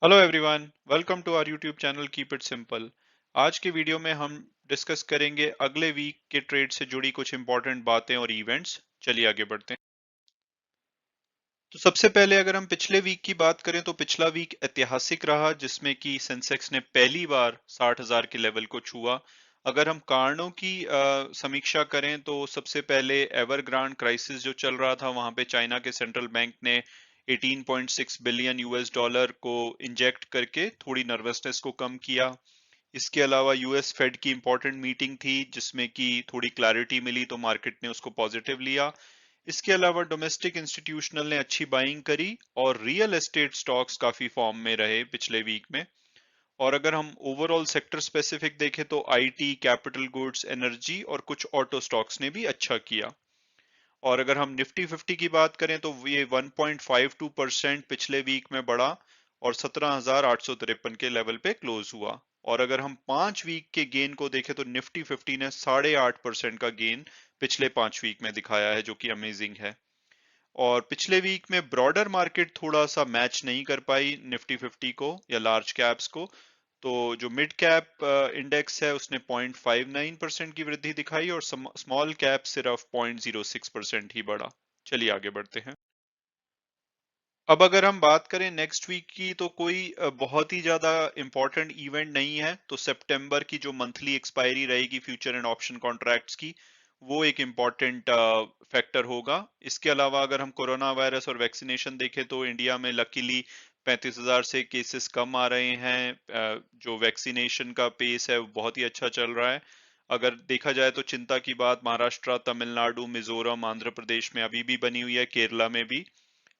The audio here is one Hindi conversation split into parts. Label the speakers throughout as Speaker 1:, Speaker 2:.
Speaker 1: Hello everyone, welcome to our YouTube channel keep it simple. आज के वीडियो में हम डिस्कस करेंगे अगले वीक के ट्रेड से जुड़ी कुछ इंपॉर्टेंट बातें और इवेंट्स। चलिए आगे बढ़ते हैं। तो सबसे पहले अगर हम पिछले वीक की बात करें तो पिछला वीक ऐतिहासिक रहा जिसमें कि सेंसेक्स ने पहली बार 60,000 के लेवल को छुआ। अगर हम कारणों की समीक्षा करें तो सबसे पहले एवरग्रांड क्राइसिस जो चल रहा था वहां पे चाइना के सेंट्रल बैंक ने 18.6 बिलियन यूएस डॉलर को इंजेक्ट करके थोड़ी नर्वसनेस को कम किया। इसके अलावा यूएस फेड की इंपॉर्टेंट मीटिंग थी जिसमें कि थोड़ी क्लैरिटी मिली तो मार्केट ने उसको पॉजिटिव लिया। इसके अलावा डोमेस्टिक इंस्टीट्यूशनल ने अच्छी बाइंग करी और रियल एस्टेट स्टॉक्स काफी फॉर्म में रहे पिछले वीक में। और अगर हम ओवरऑल सेक्टर स्पेसिफिक देखें तो आईटी, कैपिटल गुड्स, एनर्जी और कुछ ऑटो स्टॉक्स ने भी अच्छा किया। और अगर हम निफ्टी 50 की बात करें तो ये 1.52% पिछले वीक में बढ़ा और 17,853 के लेवल पे क्लोज हुआ। और अगर हम 5 वीक के गेन को देखें तो निफ्टी 50 ने 8.5% का गेन पिछले 5 वीक में दिखाया है जो कि अमेजिंग है। और पिछले वीक में ब्रॉडर मार्केट थोड़ा सा मैच नहीं कर पाई निफ्टी 50 को या लार्ज कैप्स को। तो जो मिड कैप इंडेक्स है उसने 0.59% की वृद्धि दिखाई और स्मॉल कैप सिर्फ 0.06% ही बढ़ा। चलिए आगे बढ़ते हैं। अब अगर हम बात करें नेक्स्ट वीक की तो कोई बहुत ही ज्यादा इंपॉर्टेंट इवेंट नहीं है। तो सितंबर की जो मंथली एक्सपायरी रहेगी फ्यूचर एंड ऑप्शन कॉन्ट्रैक्ट्स की, वो एक इम्पॉर्टेंट फैक्टर होगा। इसके अलावा अगर हम कोरोना वायरस और वैक्सीनेशन देखें तो इंडिया में लकीली 35,000 से केसेस कम आ रहे हैं। जो वैक्सीनेशन का पेस है वो बहुत ही अच्छा चल रहा है। अगर देखा जाए तो चिंता की बात महाराष्ट्र, तमिलनाडु, मिजोरम, आंध्र प्रदेश में अभी भी बनी हुई है, केरला में भी।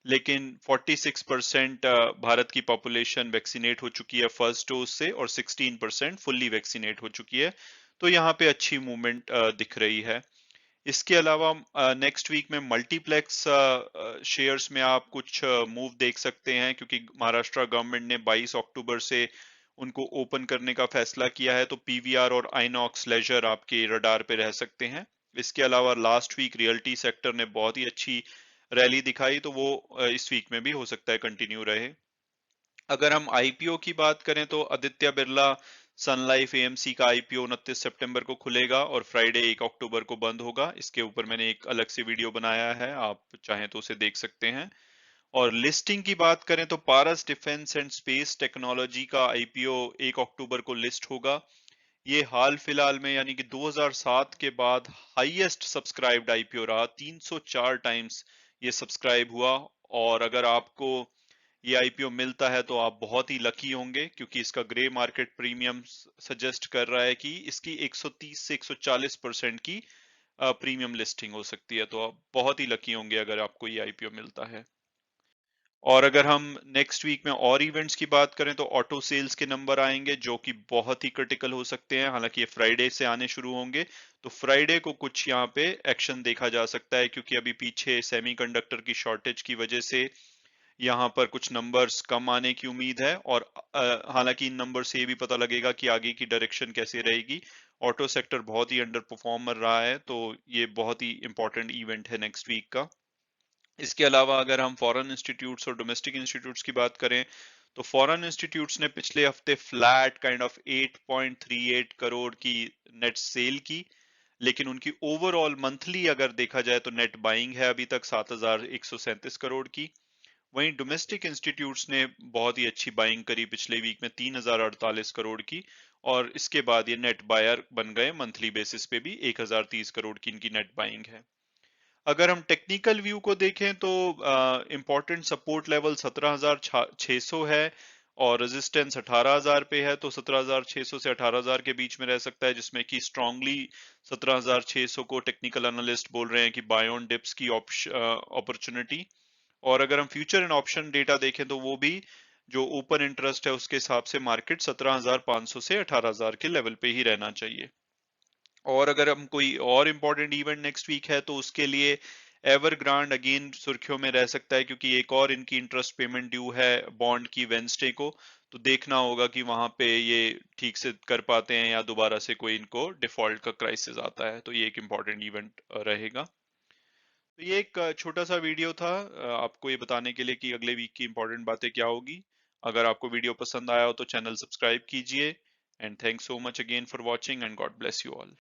Speaker 1: लेकिन 46% भारत की पॉपुलेशन वैक्सीनेट हो चुकी है फर्स्ट डोज से और 16% फुल्ली वैक्सीनेट हो चुकी है। तो यहाँ पे अच्छी मूवमेंट दिख रही है। इसके अलावा नेक्स्ट वीक में मल्टीप्लेक्स शेयर्स में आप कुछ मूव देख सकते हैं क्योंकि महाराष्ट्र गवर्नमेंट ने 22 अक्टूबर से उनको ओपन करने का फैसला किया है। तो पीवीआर और आइनॉक्स लेजर आपके रडार पे रह सकते हैं। इसके अलावा लास्ट वीक रियल्टी सेक्टर ने बहुत ही अच्छी रैली दिखाई तो वो इस वीक में भी हो सकता है कंटिन्यू रहे। अगर हम आईपीओ की बात करें तो आदित्य बिरला सन लाइफ एएमसी का आईपीओ 29 सितंबर को खुलेगा और फ्राइडे 1 अक्टूबर को बंद होगा। इसके ऊपर मैंने एक अलग से वीडियो बनाया है, आप चाहें तो उसे देख सकते हैं। और लिस्टिंग की बात करें तो पारस डिफेंस एंड स्पेस टेक्नोलॉजी का आईपीओ 1 अक्टूबर को लिस्ट होगा। ये हाल फिलहाल में यानी कि 2007 के बाद हाईएस्ट सब्सक्राइब्ड आईपीओ रहा, 304 टाइम्स ये सब्सक्राइब हुआ। और अगर आपको ये आईपीओ मिलता है तो आप बहुत ही लकी होंगे क्योंकि इसका ग्रे मार्केट प्रीमियम सजेस्ट कर रहा है कि इसकी 130 से 140% की प्रीमियम लिस्टिंग हो सकती है। तो आप बहुत ही लकी होंगे अगर आपको ये आईपीओ मिलता है। और अगर हम नेक्स्ट वीक में और इवेंट्स की बात करें तो ऑटो सेल्स के नंबर आएंगे जो कि बहुत ही क्रिटिकल हो सकते हैं। हालांकि ये फ्राइडे से आने शुरू होंगे तो फ्राइडे को कुछ यहाँ पे एक्शन देखा जा सकता है क्योंकि अभी पीछे सेमीकंडक्टर की शॉर्टेज की वजह से यहाँ पर कुछ नंबर्स कम आने की उम्मीद है। और हालांकि इन नंबर से ये भी पता लगेगा कि आगे की डायरेक्शन कैसे रहेगी। ऑटो सेक्टर बहुत ही अंडर परफॉर्मर रहा है तो ये बहुत ही इंपॉर्टेंट इवेंट है नेक्स्ट वीक का। इसके अलावा अगर हम फॉरेन इंस्टीट्यूट्स और डोमेस्टिक इंस्टीट्यूट्स की बात करें तो फॉरेन इंस्टीट्यूट्स ने पिछले हफ्ते फ्लैट काइंड ऑफ 8.38 करोड़ की नेट सेल की। लेकिन उनकी ओवरऑल मंथली अगर देखा जाए तो नेट बाइंग है अभी तक 7,137 करोड़ की। वहीं डोमेस्टिक इंस्टीट्यूट्स ने बहुत ही अच्छी बाइंग करी पिछले वीक में 3,048 करोड़ की। और इसके बाद ये नेट बायर बन गए, मंथली बेसिस पे भी 1,030 करोड़ की इनकी नेट बाइंग है। अगर हम टेक्निकल व्यू को देखें तो इंपॉर्टेंट सपोर्ट लेवल 17,600 है और रेजिस्टेंस 18,000 पे है। तो 17,600 से 18,000 के बीच में रह सकता है जिसमें कि स्ट्रांगली 17,600 को टेक्निकल एनालिस्ट बोल रहे हैं कि बाय ऑन डिप्स की अपॉर्चुनिटी। और अगर हम फ्यूचर एंड ऑप्शन डेटा देखें तो वो भी जो ओपन इंटरेस्ट है उसके हिसाब से मार्केट 17,500 से 18,000 के लेवल पे ही रहना चाहिए। और अगर हम कोई और इम्पोर्टेंट इवेंट नेक्स्ट वीक है तो उसके लिए एवरग्रांड अगेन सुर्खियों में रह सकता है क्योंकि एक और इनकी इंटरेस्ट पेमेंट ड्यू है बॉन्ड की वेंसडे को। तो देखना होगा कि वहां पे ये ठीक से कर पाते हैं या दोबारा से कोई इनको डिफॉल्ट का क्राइसिस आता है। तो ये एक इम्पोर्टेंट इवेंट रहेगा। तो ये एक छोटा सा वीडियो था आपको ये बताने के लिए कि अगले वीक की इंपॉर्टेंट बातें क्या होगी। अगर आपको वीडियो पसंद आया हो तो चैनल सब्सक्राइब कीजिए and thanks so much again for watching and God bless you all.